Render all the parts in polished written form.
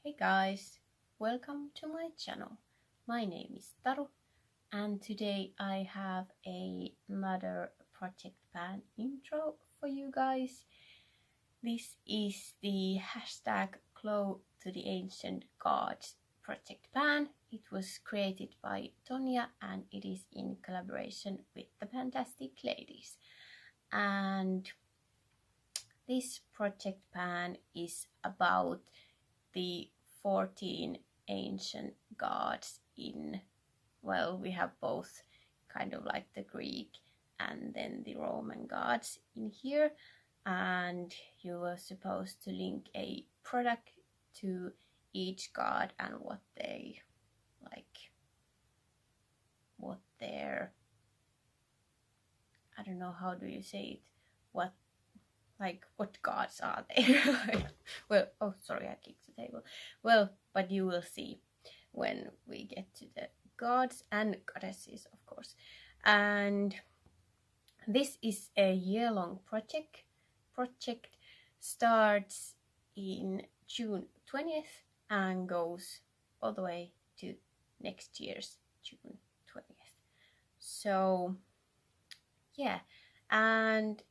Hey guys, welcome to my channel. My name is Taru and today I have another Project Pan intro for you guys. This is the hashtag Close to the Ancient Gods Project Pan. It was created by Tonya and it is in collaboration with the PANtastic ladies. And this Project Pan is about the 14 ancient gods in, well, we have both kind of like the Greek and then the Roman gods in here, and you were supposed to link a product to each god and what they like, what their, I don't know, how do you say it, what gods are they? Well, oh sorry, I kicked the table. Well, but you will see when we get to the gods and goddesses, of course. And this is a year-long project. Project starts in June 20th and goes all the way to next year's June 20th. So yeah, and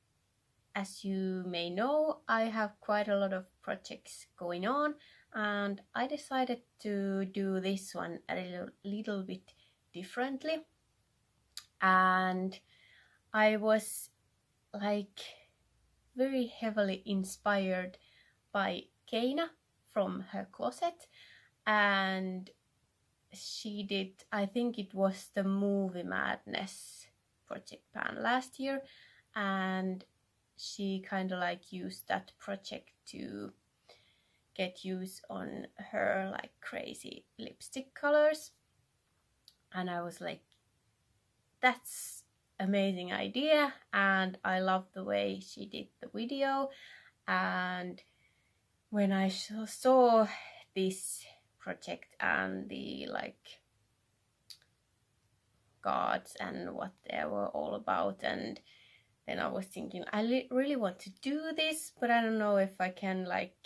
as you may know, I have quite a lot of projects going on, and I decided to do this one a little bit differently. And I was like very heavily inspired by Caena from her closet, and she did, I think it was the Movie Madness Project Pan last year, and she kind of like used that project to get use on her like crazy lipstick colors, and I was like, that's amazing idea, and I love the way she did the video. And when I saw this project and the like gods and what they were all about, and then I was thinking, I really want to do this, but I don't know if I can like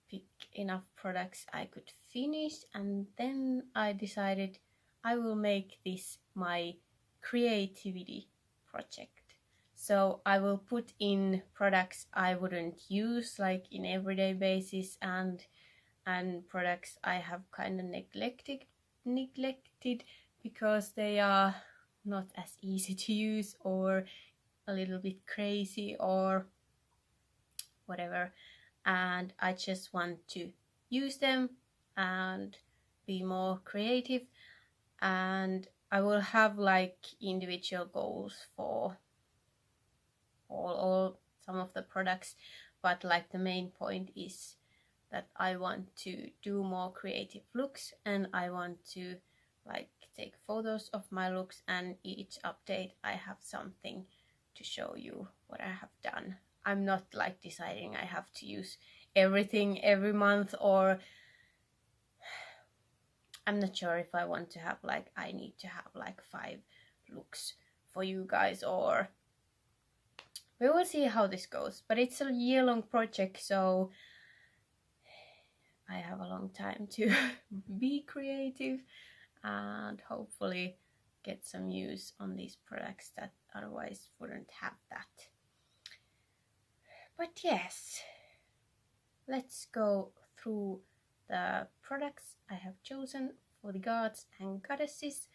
pick enough products I could finish. And then I decided I will make this my creativity project. So I will put in products I wouldn't use like in everyday basis, and products I have kind of neglected because they are not as easy to use or a little bit crazy or whatever, and I just want to use them and be more creative. And I will have like individual goals for all some of the products, but like the main point is that I want to do more creative looks, and I want to like take photos of my looks, and each update I have something to show you what I have done. I'm not like deciding I have to use everything every month, or I'm not sure if I want to have like, I need to have like 5 looks for you guys, or we will see how this goes. But it's a year-long project, so I have a long time to be creative and hopefully get some use on these products that otherwise wouldn't have that. But yes, let's go through the products I have chosen for the gods and goddesses.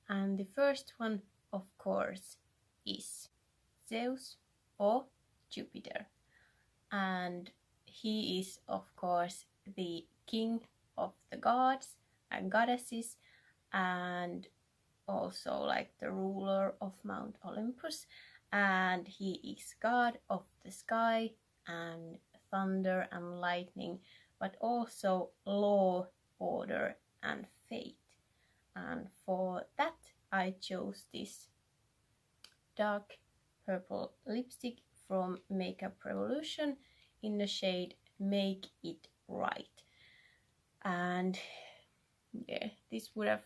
And the first one, of course, is Zeus or Jupiter, and he is of course the king of the gods and goddesses, and also like the ruler of Mount Olympus, and he is god of the sky and thunder and lightning, but also law, order and fate. And for that I chose this dark purple lipstick from Makeup Revolution in the shade Make It Right. And yeah, this would have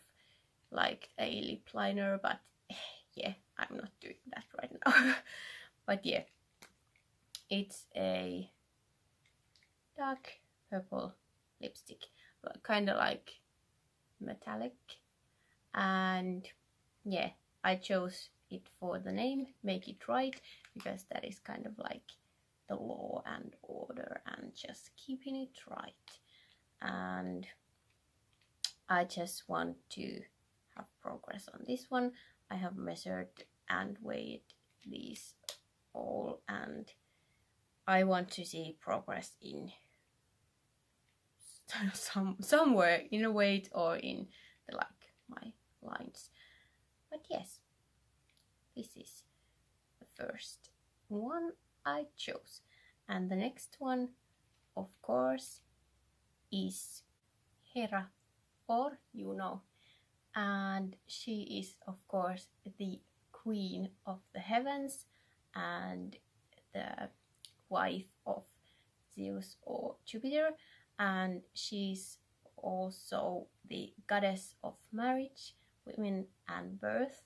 liked a lip liner, but yeah, I'm not doing that right now. But yeah, it's a dark purple lipstick, kind of like metallic. And yeah, I chose it for the name, Make It Right, because that is kind of like the law and order and just keeping it right. And I just want to have progress on this one. I have measured and weighed these all, and I want to see progress in somewhere in a weight or in the like my lines. But yes, this is the first one I chose, and the next one, of course, is Hera, or Juno, and she is of course the queen of the heavens and the wife of Zeus or Jupiter, and she's also the goddess of marriage, women and birth.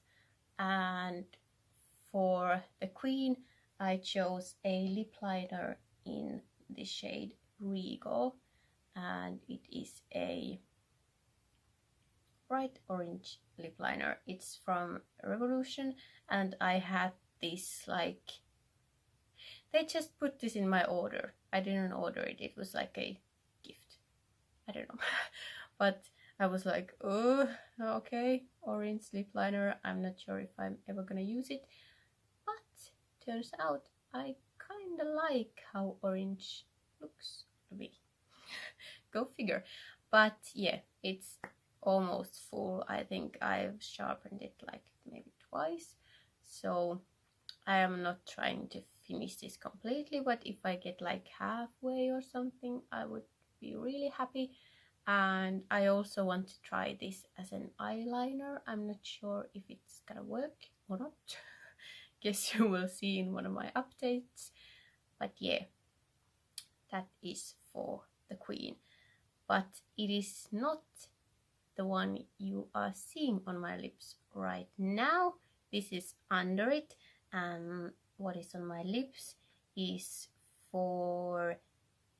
And for the queen I chose a lip liner in the shade Regal, and it is a bright orange lip liner. It's from Revolution, and I had this like, they just put this in my order. I didn't order it, it was like a gift. I don't know. But I was like, oh, okay, orange lip liner. I'm not sure if I'm ever gonna use it. But turns out I kinda like how orange looks to me. Go figure. But yeah, it's almost full. I think I've sharpened it like maybe twice. So I am not trying to finish this completely, but if I get like halfway or something, I would be really happy. And I also want to try this as an eyeliner. I'm not sure if it's gonna work or not. Guess you will see in one of my updates. But yeah, that is for the queen. But it is not the one you are seeing on my lips right now. This is under it, and what is on my lips is for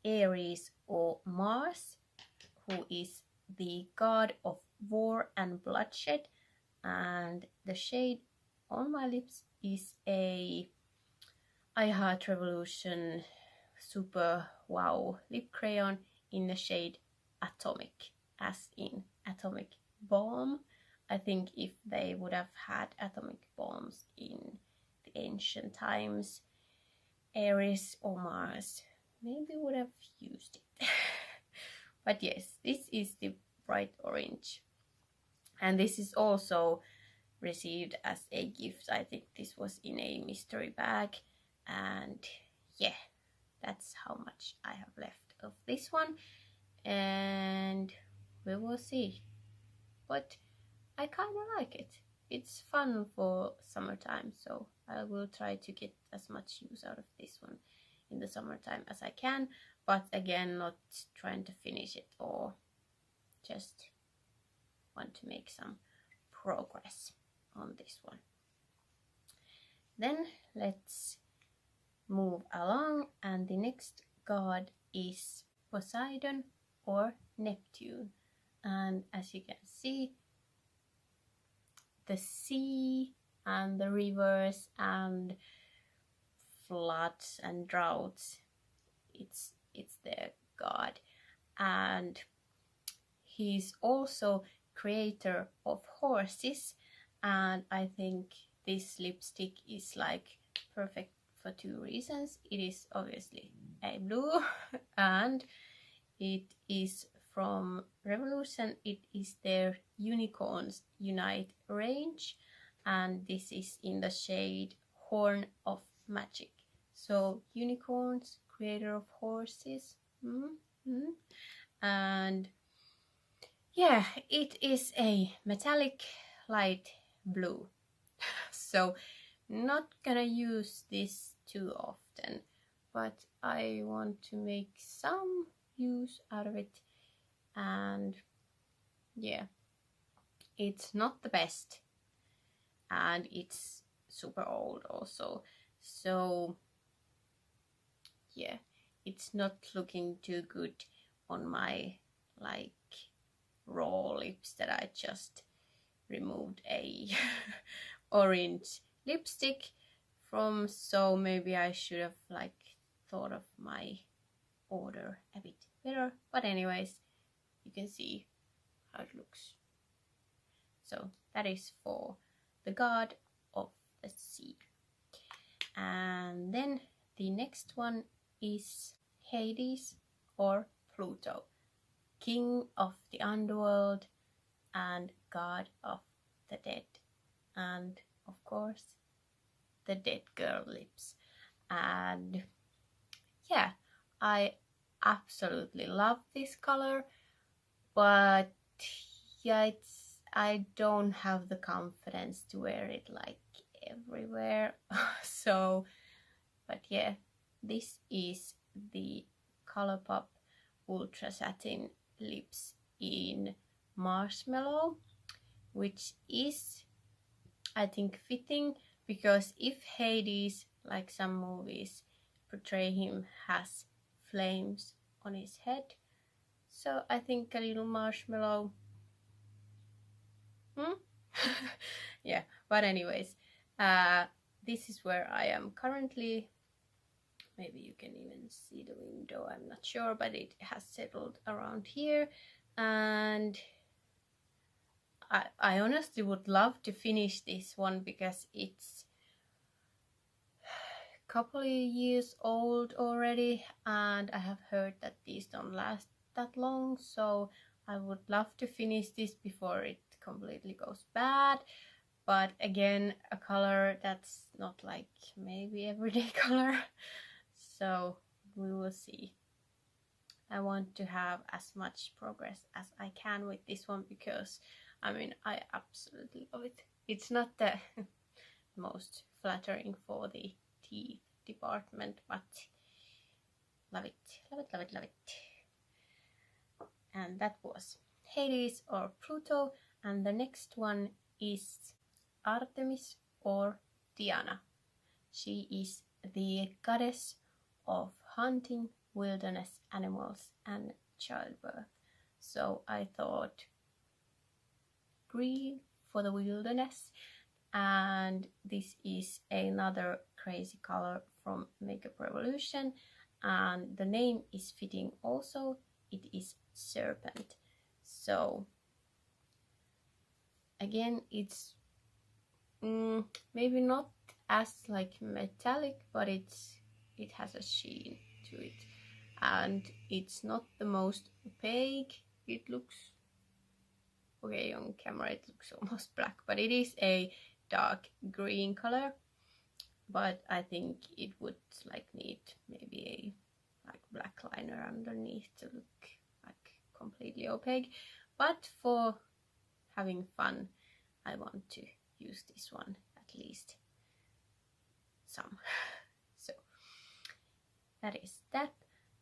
Ares or Mars, who is the god of war and bloodshed, and the shade on my lips is a I Heart Revolution Super Wow lip crayon in the shade Atomic, as in atomic bomb. I think if they would have had atomic bombs in the ancient times, Ares or Mars maybe would have used it. But yes, this is the bright orange, and this is also received as a gift. I think this was in a mystery bag, and yeah, that's how much I have left of this one, and we will see. But I kind of like it. It's fun for summertime, so I will try to get as much use out of this one in the summertime as I can, but again, not trying to finish it, or just want to make some progress on this one. Then let's move along, and the next god is Poseidon or Neptune. And as you can see, the sea and the rivers and floods and droughts, it's their god, and he's also creator of horses. And I think this lipstick is like perfect for two reasons. It is obviously a blue and it is from Revolution. It is their Unicorns Unite range, and this is in the shade Horn of Magic. So unicorns, creator of horses. And yeah, it is a metallic light blue. So not gonna use this too often, but I want to make some use out of it. And yeah, it's not the best, and it's super old also, so yeah, it's not looking too good on my like raw lips that I just removed a orange lipstick from, so maybe I should have like thought of my order a bit better, but anyways, you can see how it looks. So that is for the God of the Sea. And then the next one is Hades or Pluto, King of the Underworld and God of the Dead, and of course the dead girl lips. And yeah, I absolutely love this color, but yeah, I don't have the confidence to wear it like everywhere. So, but yeah, this is the Colourpop Ultra Satin Lips in Marshmallow, which is, I think, fitting, because if Hades, like some movies portray him, has flames on his head, so I think a little marshmallow. Yeah, but anyways, this is where I am currently. Maybe you can even see the window, I'm not sure, but it has settled around here. And I honestly would love to finish this one because it's a couple of years old already, and I have heard that these don't last that long, so I would love to finish this before it completely goes bad. But again, a color that's not like maybe everyday color, so we will see. I want to have as much progress as I can with this one, because I mean, I absolutely love it. It's not the most flattering for the teeth department, but love it, love it, love it, love it. And that was Hades or Pluto, and the next one is Artemis or Diana. She is the goddess of hunting, wilderness animals and childbirth. So I thought green for the wilderness, and this is another crazy color from Makeup Revolution, and the name is fitting also. It is Serpent. So again, it's maybe not as like metallic, but it has a sheen to it, and it's not the most opaque. It looks okay on camera, it looks almost black, but it is a dark green color, but I think it would like need maybe a like black liner underneath to look like completely opaque. But for having fun, I want to use this one at least some. So that is that.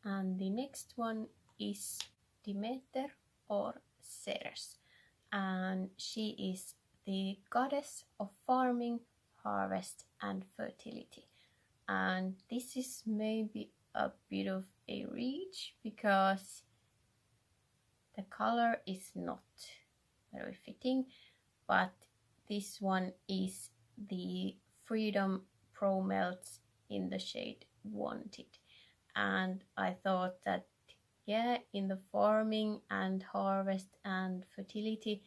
And the next one is Demeter or Ceres, and she is the goddess of farming, harvest and fertility. And this is maybe a bit of a reach because the color is not very fitting, but this one is the Freedom Pro Melts in the shade Wanted. And I thought that, yeah, in the farming and harvest and fertility,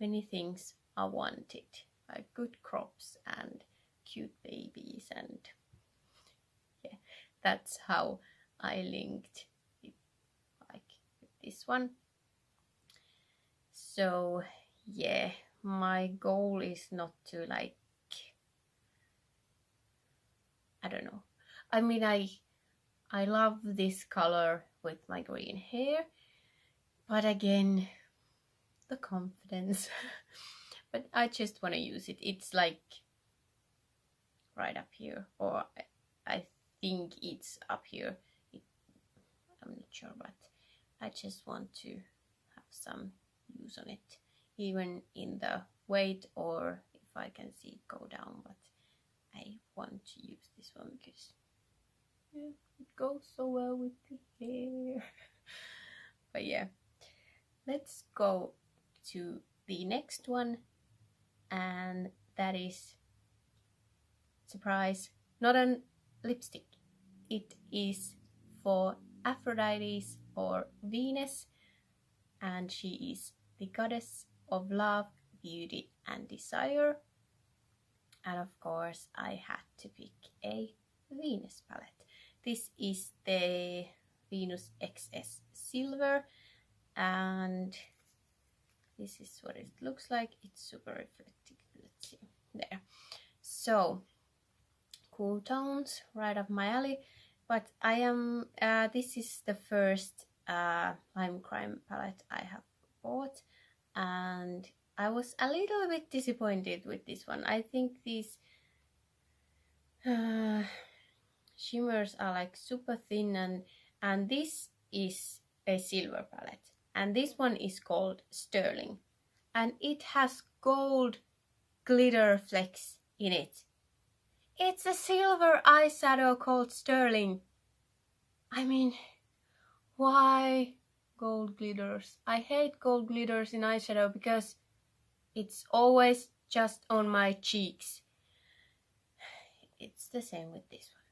many things are wanted, like good crops and cute babies, and yeah, that's how I linked it, like with this one. So yeah, my goal is not to like, I don't know, I mean, I love this color with my green hair, but again, the confidence. But I just want to use it. It's like right up here, or I think it's up here. I'm not sure, but I just want to have some use on it, even in the weight, or if I can see it go down. But I want to use this one because yeah, it goes so well with the hair. But yeah, let's go to the next one, and that is, surprise, not a lipstick. It is for Aphrodite or Venus, and she is the goddess of love, beauty, and desire. And of course, I had to pick a Venus palette. This is the Venus XS Silver, and this is what it looks like. It's super reflective. Let's see there. So cool tones, right up my alley. But I am this is the first Lime Crime palette I have bought, and I was a little bit disappointed with this one. I think these shimmers are like super thin, and this is a silver palette, and this one is called Sterling, and it has gold glitter flecks in it. It's a silver eyeshadow called Sterling. I mean, why gold glitters? I hate gold glitters in eyeshadow because it's always just on my cheeks. It's the same with this one.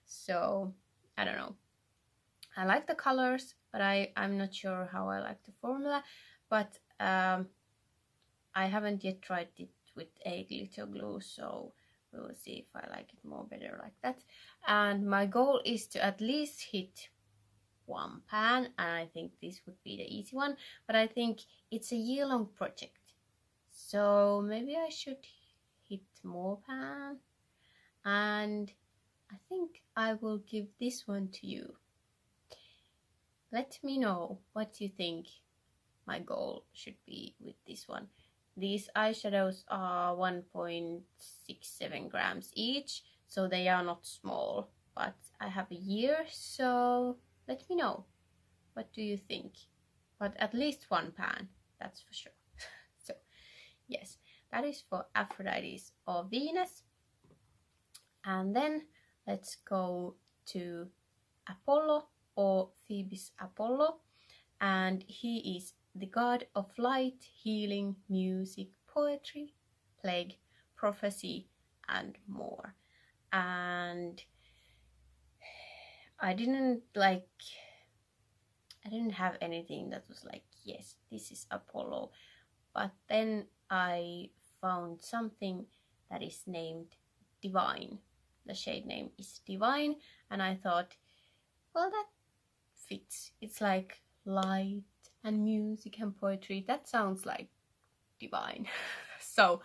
So, I don't know. I like the colors, but I'm not sure how I like the formula. But I haven't yet tried it with a glitter glue, so we will see if I like it more better like that. And my goal is to at least hit one pan, and I think this would be the easy one, but I think it's a year-long project, so maybe I should hit more pan, and I think I will give this one to you. Let me know what you think my goal should be with this one. These eyeshadows are 1.67 grams each, so they are not small, but I have a year, so let me know. What do you think? But at least one pan, that's for sure. So yes, that is for Aphrodite or Venus. And then let's go to Apollo or Phoebus Apollo, and he is the god of light, healing, music, poetry, plague, prophecy, and more. And I didn't have anything that was like, yes, this is Apollo. But then I found something that is named Divine. The shade name is Divine, and I thought, well, that fits. It's like light and music and poetry. That sounds like divine. So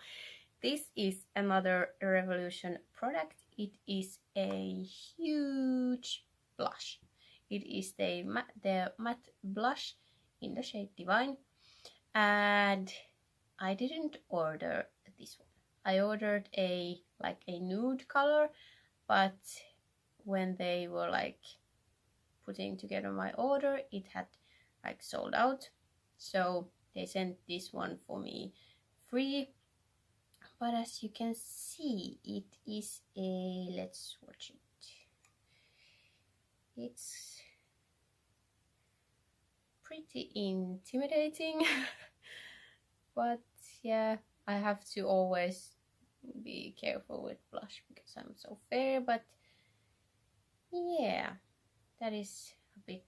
this is another Revolution product. It is a huge blush. It is the matte blush in the shade Divine, and I didn't order this one. I ordered a nude color, but when they were like putting together my order, it had like sold out, so they sent this one for me free. But as you can see, it is a, let's watch it. It's pretty intimidating. But yeah, I have to always be careful with blush because I'm so fair. But yeah, that is a bit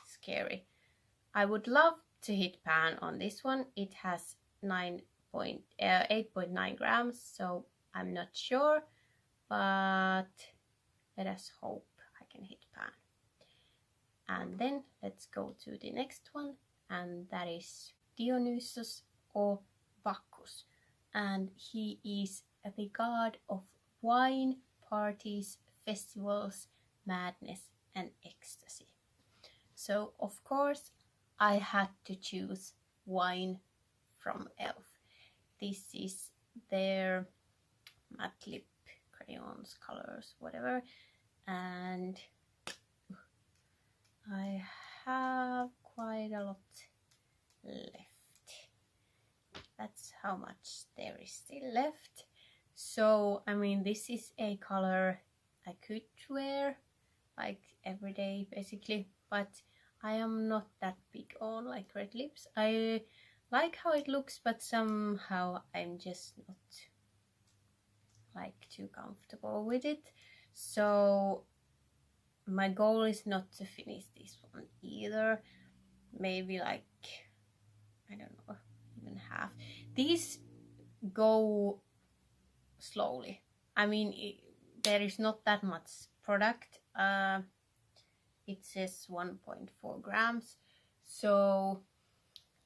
scary. I would love to hit pan on this one. It has 8.9 grams, so I'm not sure, but let us hope I can hit pan. And then let's go to the next one, and that is Dionysus or Bacchus, and he is the god of wine, parties, festivals, madness, and ecstasy. So of course I had to choose wine from Elf. This is their matte lip crayons, colors, whatever, and I have quite a lot left. That's how much there is still left. So I mean, this is a color I could wear like every day basically, but I am not that big on like red lips. I like how it looks, but somehow I'm just not like too comfortable with it. So my goal is not to finish this one either. Maybe like, I don't know, even half. These go slowly. I mean, there is not that much product. It says 1.4 grams, so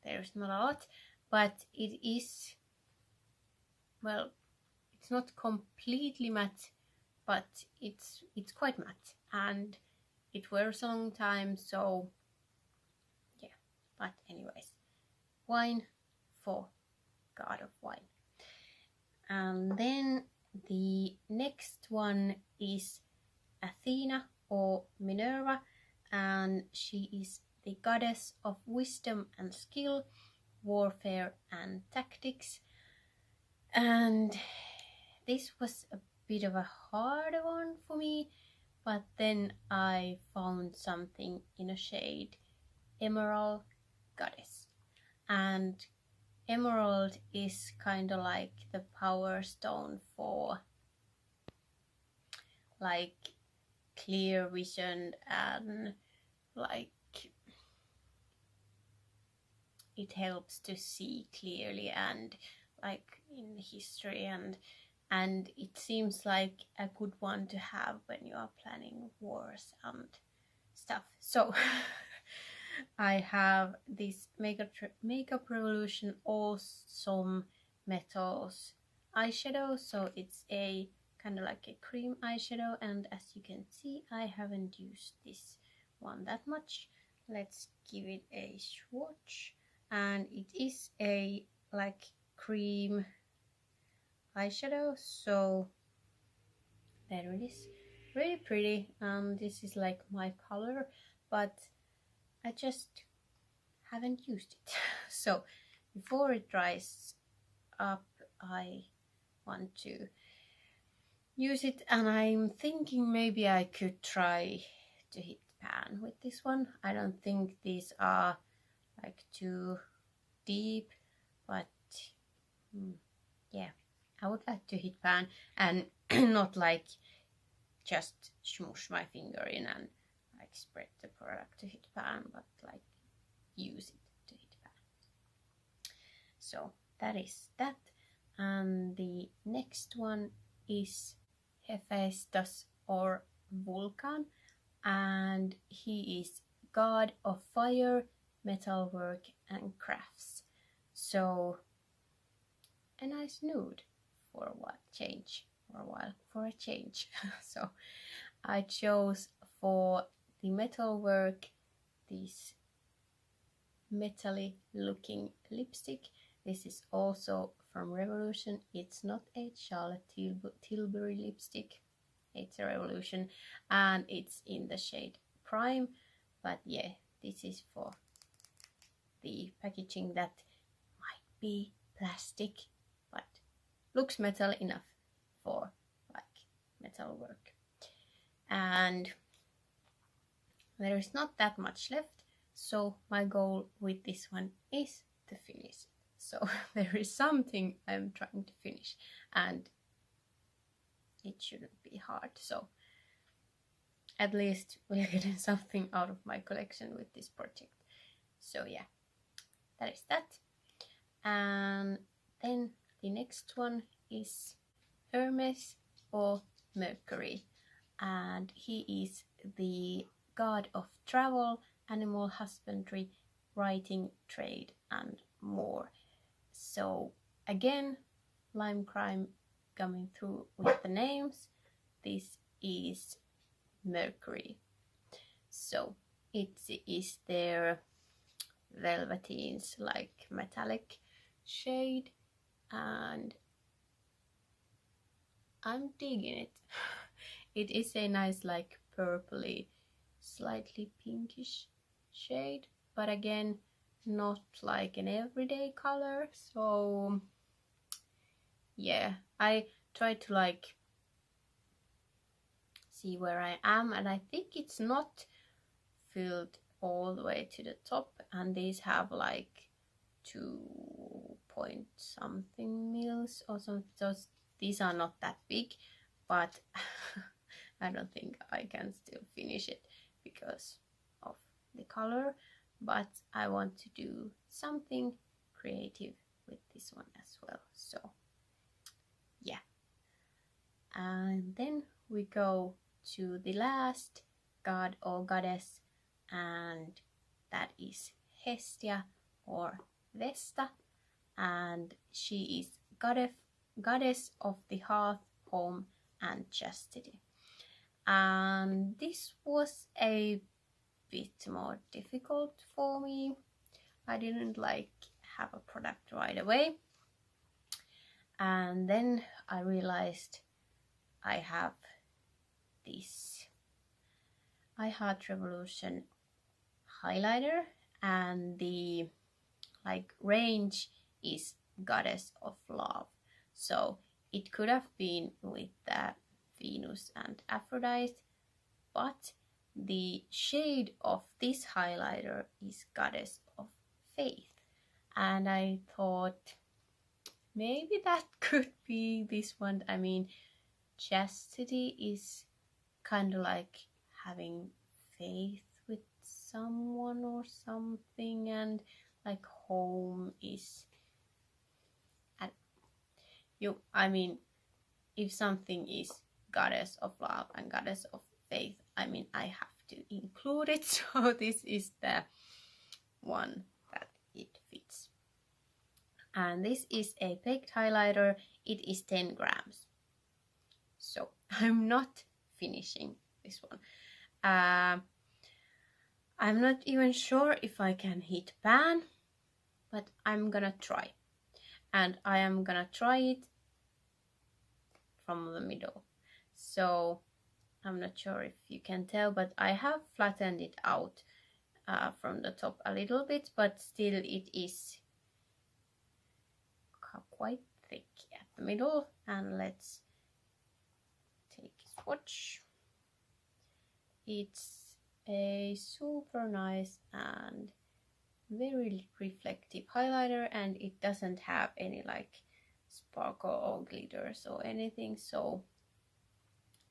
there's not a lot, but it is, well, it's not completely matte, but it's quite matte, and it wears a long time, so yeah. But anyways, wine for God of Wine. And then the next one is Athena or Minerva, and she is the goddess of wisdom and skill, warfare and tactics. And this was a bit of a hard one for me, but then I found something in a shade Emerald Goddess. And Emerald is kind of like the power stone for like clear vision, and like it helps to see clearly and like in history, and it seems like a good one to have when you are planning wars and stuff. So I have this Makeup Revolution Awesome Metals eyeshadow. So it's a kind of like a cream eyeshadow, and as you can see, I haven't used this one that much. Let's give it a swatch, and it is a like cream eyeshadow, so there it is, really pretty. This is like my color, but I just haven't used it. So before it dries up, I want to use it, and I'm thinking maybe I could try to hit pan with this one. I don't think these are like too deep, but yeah, I would like to hit pan and not like just smoosh my finger in and like spread the product to hit pan, but like use it to hit pan. So that is that. And the next one is Hephaestus or Vulcan, and he is god of fire, metalwork and crafts. So a nice nude for a change. So I chose for the metalwork this metally looking lipstick. This is also from Revolution. It's not a Charlotte Tilbury lipstick, it's a Revolution, and it's in the shade Prime. But yeah, this is for the packaging that might be plastic, but looks metal enough for like metal work. And there is not that much left, so my goal with this one is to finish it. So there is something I'm trying to finish, and it shouldn't be hard. So at least we're getting something out of my collection with this project. So yeah, that is that. And then the next one is Hermes or Mercury, and he is the god of travel, animal husbandry, writing, trade and more. So again, Lime Crime coming through with the names. This is Mercury. So it is their velvetines, like metallic shade, and I'm digging it. It is a nice like purpley, slightly pinkish shade, but again, not like an everyday color. So yeah, I try to like see where I am, and I think it's not filled all the way to the top, and these have like 2 point something mils or something. So these are not that big, but I don't think I can still finish it because of the color, but I want to do something creative with this one as well. So yeah, and then we go to the last god or goddess, and that is Hestia or Vesta, and she is goddess of the hearth, home and chastity. And this was a bit more difficult for me. I didn't like have a product right away, and then I realized I have this I Heart Revolution highlighter, and the like range is goddess of love, so it could have been with the Venus and Aphrodite, but the shade of this highlighter is goddess of faith, and I thought maybe that could be this one. I mean, chastity is kind of like having faith with someone or something, and like home is I mean, if something is goddess of love and goddess of faith, I mean, I have to include it. So this is the one that it fits. And this is a baked highlighter. It is 10 grams. So I'm not finishing this one. I'm not even sure if I can hit pan, but I'm gonna try. And I am gonna try it from the middle. So I'm not sure if you can tell, but I have flattened it out from the top a little bit, but still it is quite thick at the middle. And let's take a swatch. It's a super nice and very reflective highlighter, and it doesn't have any like sparkle or glitters or anything, so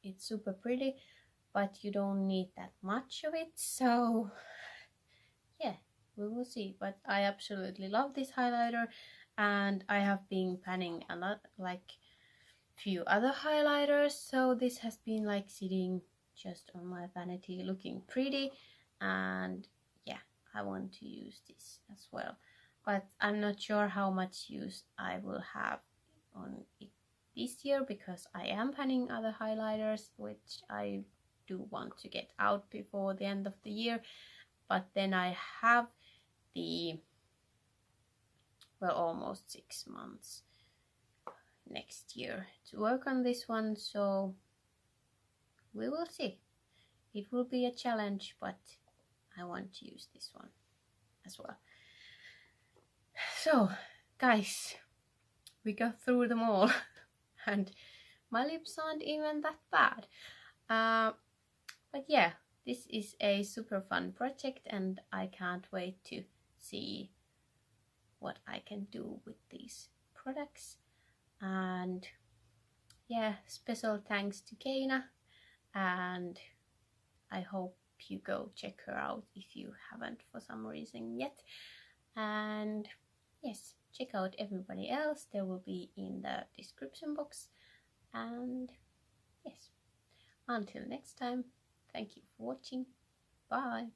it's super pretty, but you don't need that much of it. So yeah, we will see. But I absolutely love this highlighter, and I have been panning a lot, like few other highlighters, so this has been like sitting just on my vanity looking pretty, and yeah, I want to use this as well, but I'm not sure how much use I will have on it this year, because I am panning other highlighters which I do want to get out before the end of the year. But then I have the almost 6 months next year to work on this one, so we will see. It will be a challenge, but I want to use this one as well. So guys, we got through them all and my lips aren't even that bad, but yeah, this is a super fun project, and I can't wait to see what I can do with these products. And yeah, special thanks to Caena, and I hope you go check her out if you haven't for some reason yet. And yes, check out everybody else, they will be in the description box. And yes, until next time, thank you for watching. Bye.